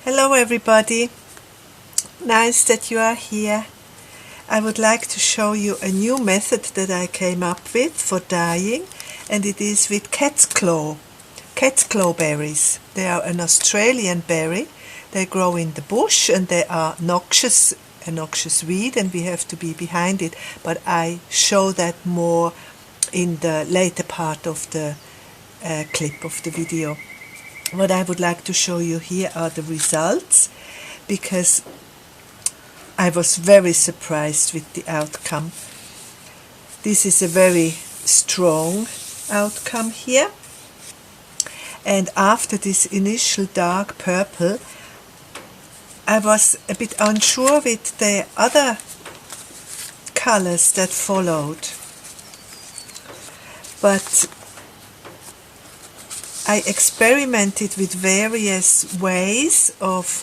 Hello everybody, nice that you are here. I would like to show you a new method that I came up with for dyeing, and it is with cat's claw berries. They are an Australian berry. They grow in the bush and they are a noxious weed, and we have to be behind it, but I show that more in the later part of the clip of the video. What I would like to show you here are the results, because I was very surprised with the outcome. This is a very strong outcome here, and after this initial dark purple I was a bit unsure with the other colors that followed, but I experimented with various ways of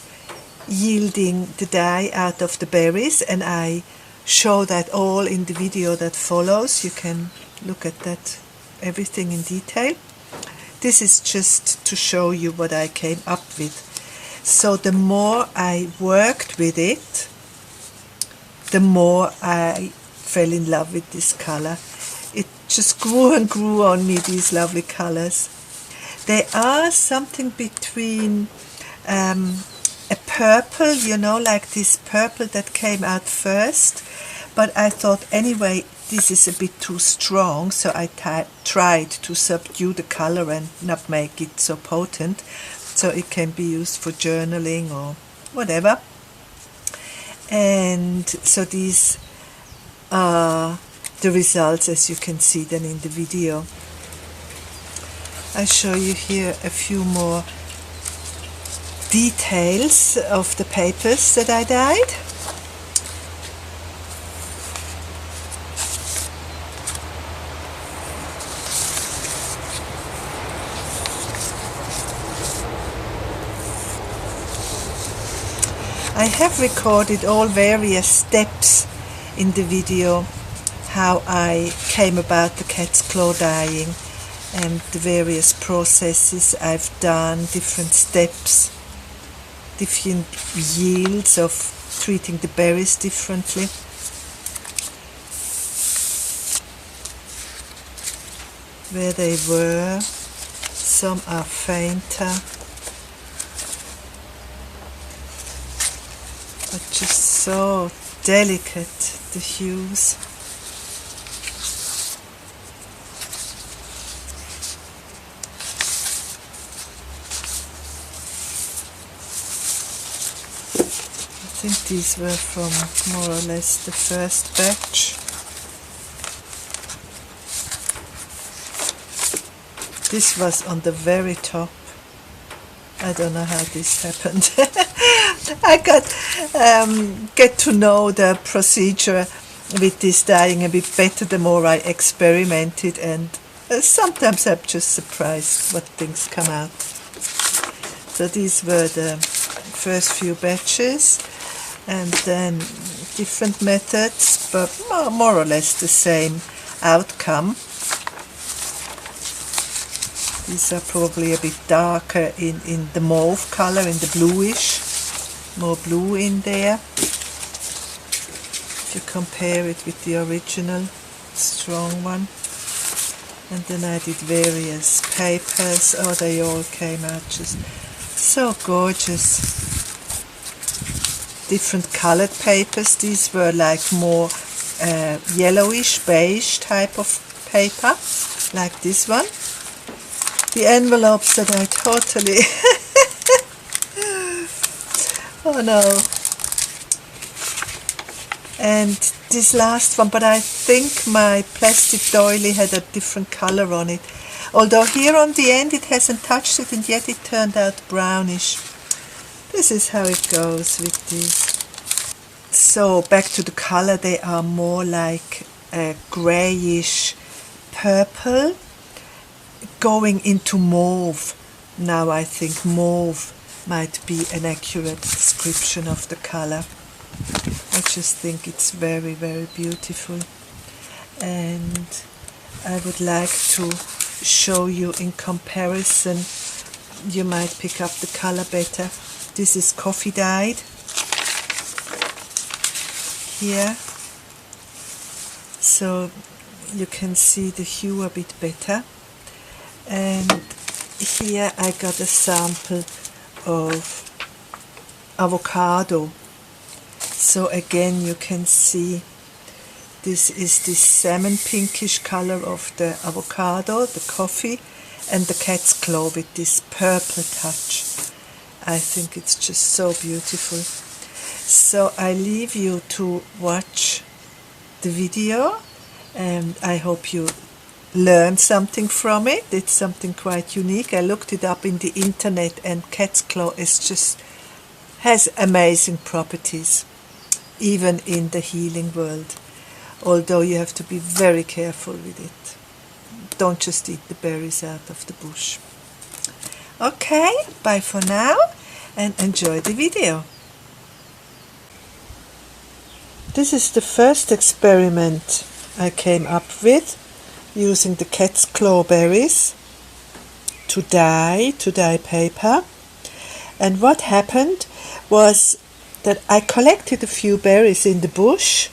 yielding the dye out of the berries, and I show that all in the video that follows. You can look at that, everything in detail. This is just to show you what I came up with. So the more I worked with it, the more I fell in love with this color. It just grew and grew on me, these lovely colors. They are something between a purple, you know, like this purple that came out first, but I thought anyway this is a bit too strong, so I tried to subdue the color and not make it so potent, so it can be used for journaling or whatever. And so these are the results, as you can see then in the video. I show you here a few more details of the papers that I dyed. I have recorded all various steps in the video, how I came about the cat's claw dyeing and the various processes I've done, different steps, different yields of treating the berries differently. Where they were, some are fainter, but just so delicate, the hues. I think these were from more or less the first batch. This was on the very top. I don't know how this happened. I get to know the procedure with this dyeing a bit better the more I experimented, and sometimes I'm just surprised what things come out. So these were the first few batches, and then different methods, but more or less the same outcome. These are probably a bit darker in the mauve color, in the bluish, more blue in there. If you compare it with the original strong one. And then I did various papers. Oh, they all came out just so gorgeous. Different colored papers. These were like more yellowish, beige type of paper, like this one. The envelopes that I totally oh no. And this last one, but I think my plastic doily had a different color on it, although here on the end it hasn't touched it, and yet it turned out brownish. This is how it goes with these. So back to the color, they are more like a grayish purple going into mauve. Now I think mauve might be an accurate description of the color. I just think it's very, very beautiful, and I would like to show you in comparison. You might pick up the color better. This is coffee dyed here, so you can see the hue a bit better. And here I got a sample of avocado. So again you can see this is the salmon pinkish color of the avocado, the coffee, and the cat's claw with this purple touch. I think it's just so beautiful. So I leave you to watch the video, and I hope you learn something from it. It's something quite unique. I looked it up in the internet, and cat's claw has amazing properties, even in the healing world, although you have to be very careful with it. Don't just eat the berries out of the bush. Okay, bye for now, and enjoy the video. This is the first experiment I came up with, using the cat's claw berries to dye paper. And what happened was that I collected a few berries in the bush,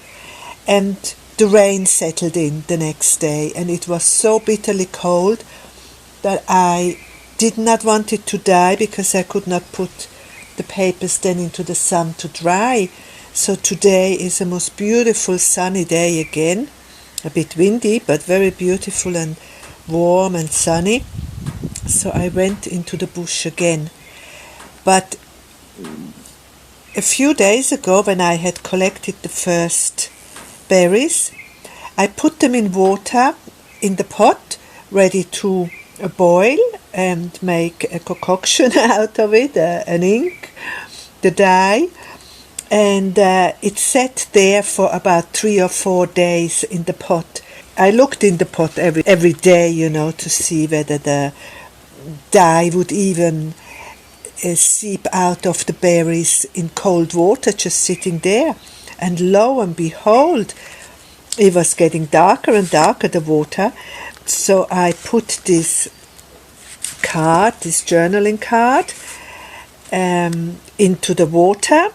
and the rain settled in the next day, and it was so bitterly cold that I did not want it to dye, because I could not put the papers then into the sun to dry. So today is a most beautiful sunny day again, a bit windy, but very beautiful and warm and sunny. So I went into the bush again. But a few days ago, when I had collected the first berries, I put them in water in the pot, ready to boil and make a concoction out of it, an ink, the dye. And it sat there for about 3 or 4 days in the pot. I looked in the pot every day, to see whether the dye would even seep out of the berries in cold water, just sitting there. And lo and behold, it was getting darker and darker, the water. So I put this card, this journaling card, into the water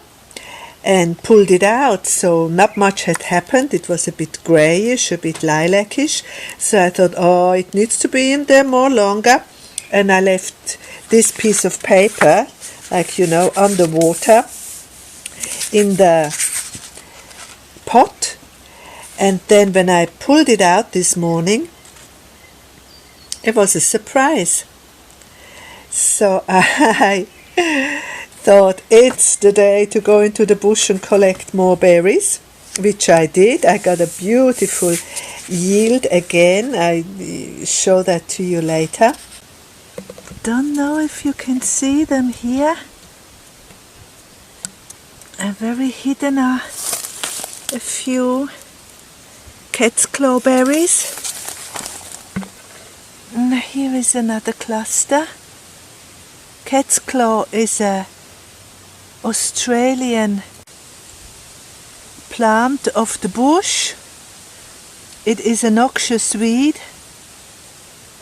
and pulled it out. So not much had happened. It was a bit greyish, a bit lilacish. So I thought, it needs to be in there more longer. And I left this piece of paper, on the water in the pot. And then when I pulled it out this morning, it was a surprise. So I thought it's the day to go into the bush and collect more berries, which I did. I got a beautiful yield again. I show that to you later. Don't know if you can see them here. Very hidden are a few cat's claw berries. And here is another cluster. Cat's claw is a Australian plant of the bush. It is a noxious weed,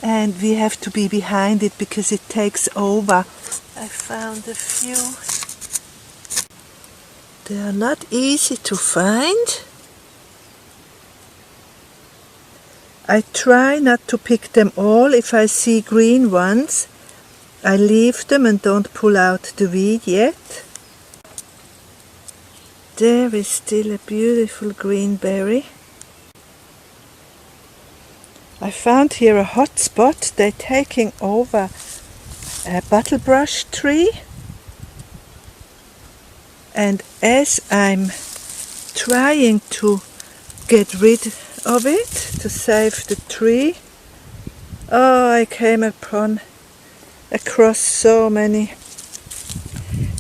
and we have to be behind it because it takes over. I found a few. They are not easy to find. I try not to pick them all. If I see green ones, I leave them and don't pull out the weed yet. There is still a beautiful green berry. I found here a hot spot. They're taking over a buttlebrush tree. And as I'm trying to get rid of it, to save the tree, I came across so many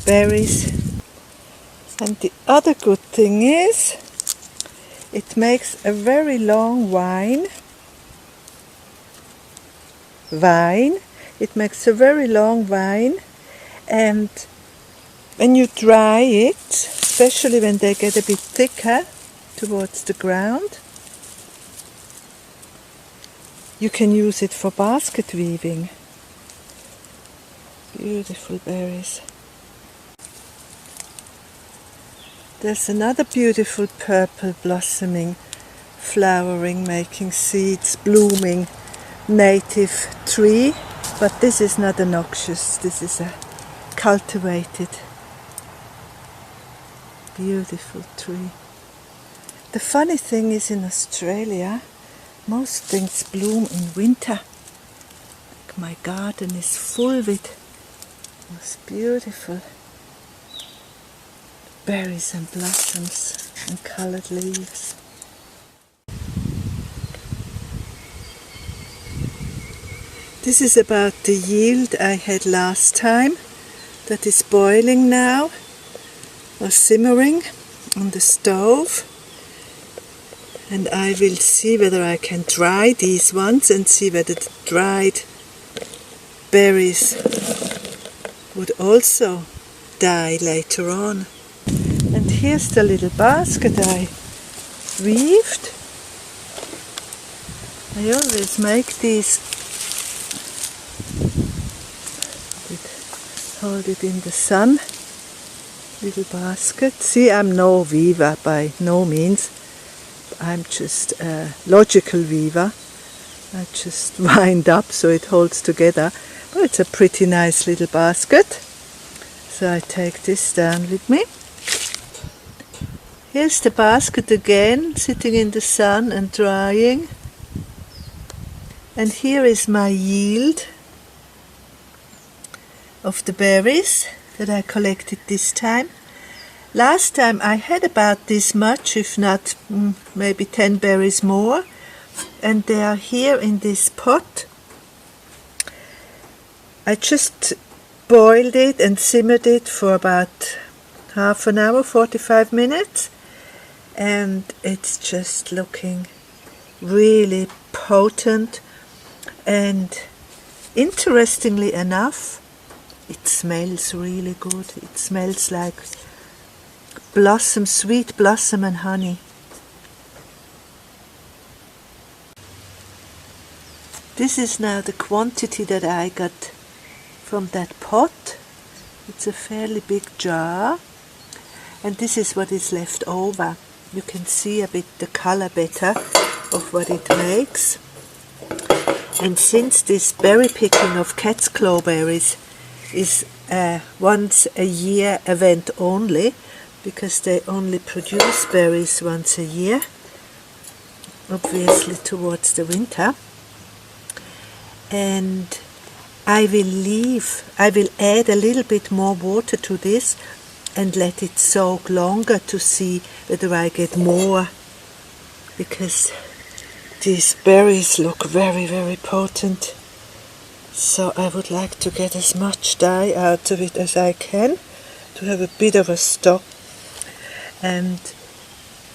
berries. And the other good thing is, it makes a very long vine. It makes a very long vine, and when you dry it, especially when they get a bit thicker towards the ground, you can use it for basket weaving. Beautiful berries. There's another beautiful purple blossoming, flowering, making seeds, blooming native tree, but this is not a noxious, this is a cultivated beautiful tree. The funny thing is, in Australia most things bloom in winter. Like my garden is full with those beautiful berries and blossoms and colored leaves. This is about the yield I had last time, that is boiling now or simmering on the stove, and I will see whether I can dry these ones and see whether the dried berries would also die later on. And here's the little basket I weaved. I always make these, hold it in the sun, little basket. See, I'm no weaver by no means. I'm just a logical weaver. I just wind up so it holds together. But it's a pretty nice little basket. So I take this down with me. Here's the basket again, sitting in the sun and drying. And here is my yield of the berries that I collected this time. Last time I had about this much, if not maybe 10 berries more, and they are here in this pot. I just boiled it and simmered it for about half an hour, 45 minutes, and it's just looking really potent, and interestingly enough, it smells really good. It smells like blossom, sweet blossom and honey. This is now the quantity that I got from that pot. It's a fairly big jar, and this is what is left over. You can see a bit the color better of what it makes. And since this berry picking of cat's claw berries is a once a year event only, because they only produce berries once a year, obviously towards the winter, and I will add a little bit more water to this and let it soak longer to see whether I get more, because these berries look very, very potent. So I would like to get as much dye out of it as I can to have a bit of a stock. And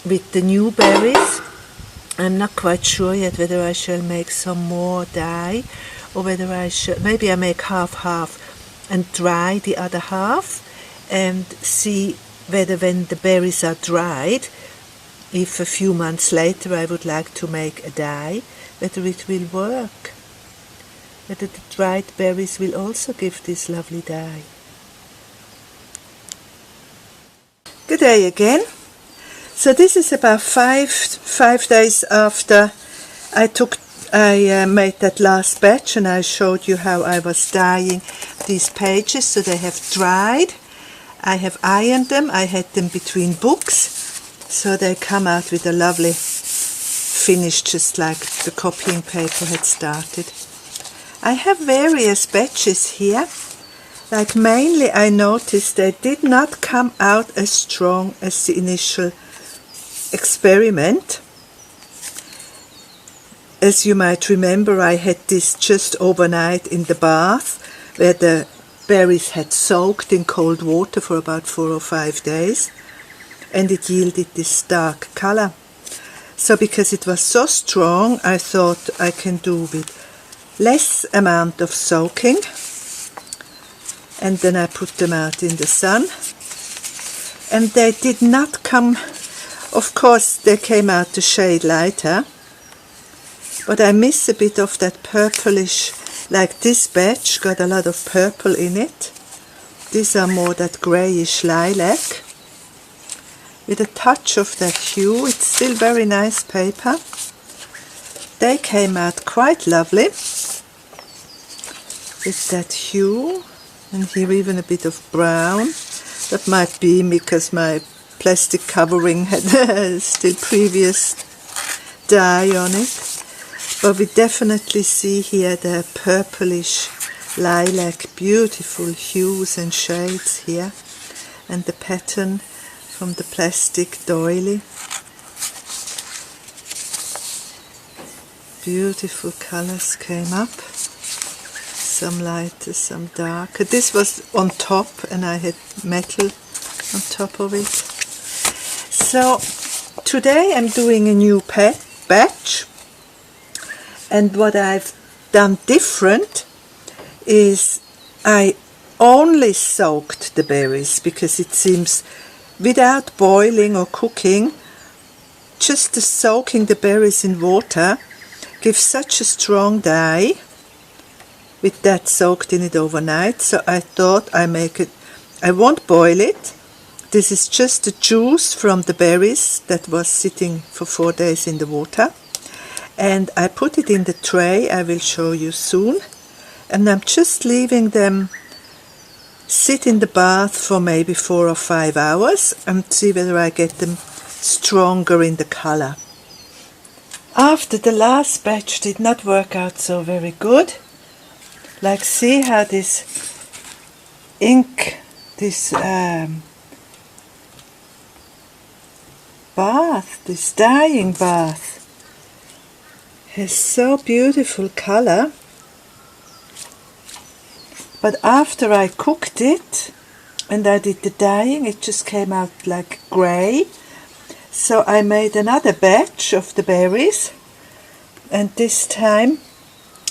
with the new berries, I'm not quite sure yet whether I shall make some more dye, or whether I should, maybe I make half-half and dry the other half, and see whether when the berries are dried, if a few months later I would like to make a dye, whether it will work, whether the dried berries will also give this lovely dye. Good day again. So this is about five days after I made that last batch, and I showed you how I was dyeing these pages so they have dried. I have ironed them. I had them between books, so they come out with a lovely finish, just like the copying paper had started. I have various batches here. Like mainly I noticed they did not come out as strong as the initial experiment. As you might remember, I had this just overnight in the bath, where the berries had soaked in cold water for about 4 or 5 days, and it yielded this dark color. So because it was so strong, I thought I can do with less amount of soaking, and then I put them out in the sun, and they did not come, of course they came out a shade lighter, but I miss a bit of that purplish, like this batch got a lot of purple in it. These are more that greyish lilac, with a touch of that hue. It's still very nice paper. They came out quite lovely with that hue, and here even a bit of brown. That might be because my plastic covering had still previous dye on it. But we definitely see here the purplish lilac, beautiful hues and shades here, and the pattern from the plastic doily. Beautiful colors came up, some lighter, some darker. This was on top and I had metal on top of it. So today I'm doing a new batch, and what I've done different is I only soaked the berries, because it seems without boiling or cooking, just the soaking the berries in water gives such a strong dye with that soaked in it overnight. So I thought I won't boil it. This is just the juice from the berries that was sitting for 4 days in the water, and I put it in the tray. I will show you soon, and I'm just leaving them sit in the bath for maybe 4 or 5 hours and see whether I get them stronger in the color. After the last batch did not work out so very good. Like, see how this ink, this bath, this dyeing bath has so beautiful color. But after I cooked it and I did the dyeing, it just came out like grey. So I made another batch of the berries, and this time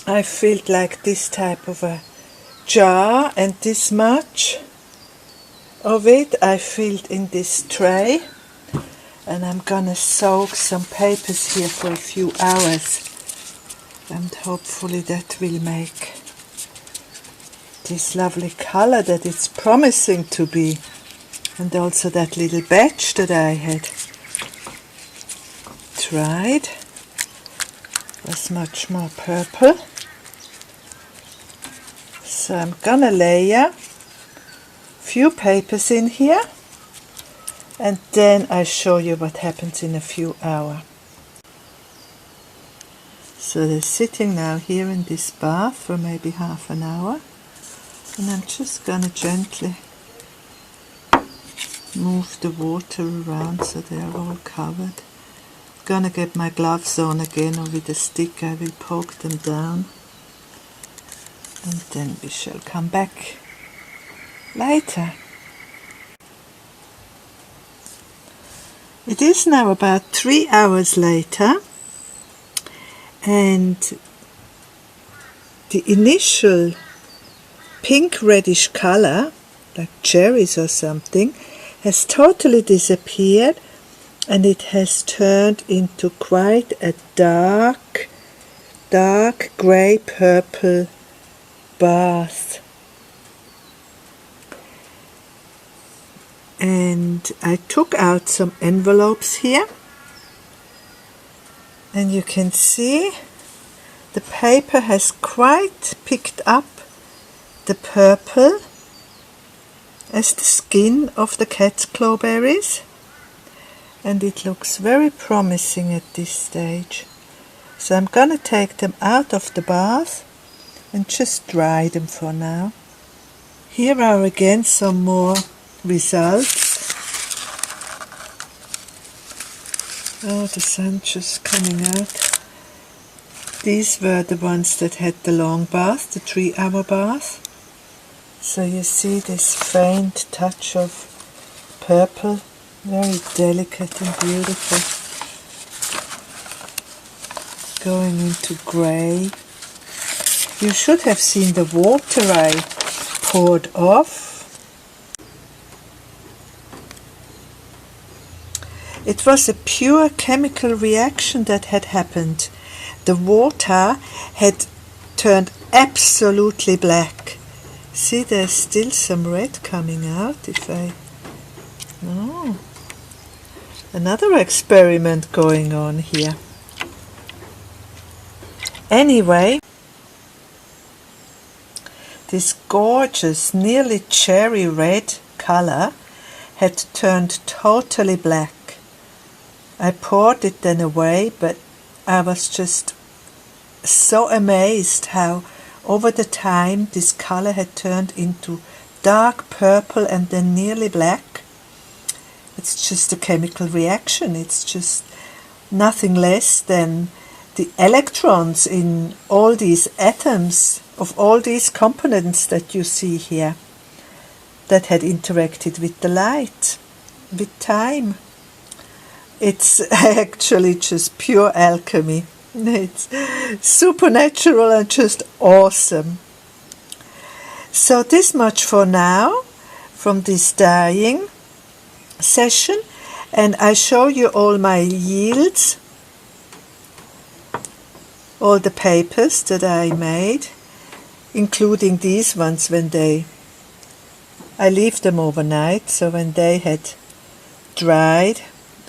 I filled like this type of a jar, and this much of it I filled in this tray, and I'm gonna soak some papers here for a few hours, and hopefully that will make this lovely color that it's promising to be. And also that little batch that I had tried was much more purple. So I'm gonna layer a few papers in here, and then I show you what happens in a few hours. So they're sitting now here in this bath for maybe half an hour, and I'm just gonna gently move the water around so they are all covered. Gonna get my gloves on again, or with a stick I will poke them down, and then we shall come back later. It is now about 3 hours later, and the initial pink reddish color, like cherries or something, has totally disappeared, and it has turned into quite a dark grey purple bath. And I took out some envelopes here, and you can see the paper has quite picked up the purple as the skin of the cat's claw berries, and it looks very promising at this stage. So I'm gonna take them out of the bath and just dry them for now. Here are again some more results. Oh, the sun's just coming out. These were the ones that had the long bath, the 3-hour bath. So you see this faint touch of purple, very delicate and beautiful, going into grey. You should have seen the water I poured off. It was a pure chemical reaction that had happened. The water had turned absolutely black. See, there's still some red coming out if I... Oh. Another experiment going on here. Anyway, this gorgeous, nearly cherry red color had turned totally black. I poured it then away, but I was just so amazed how over the time this color had turned into dark purple and then nearly black. It's just a chemical reaction. It's just nothing less than the electrons in all these atoms of all these components that you see here that had interacted with the light, with time. It's actually just pure alchemy. It's supernatural and just awesome. So this much for now from this dyeing session, and I show you all my yields, all the papers that I made, including these ones when I leave them overnight, so when they had dried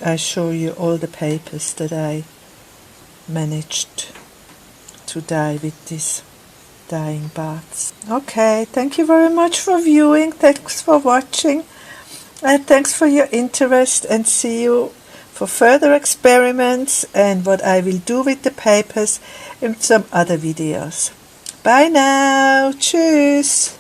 I show you all the papers that I managed to dye with these dyeing baths. Okay, thank you very much for viewing, thanks for watching, and thanks for your interest, and see you for further experiments and what I will do with the papers in some other videos. Bye now, tschüss!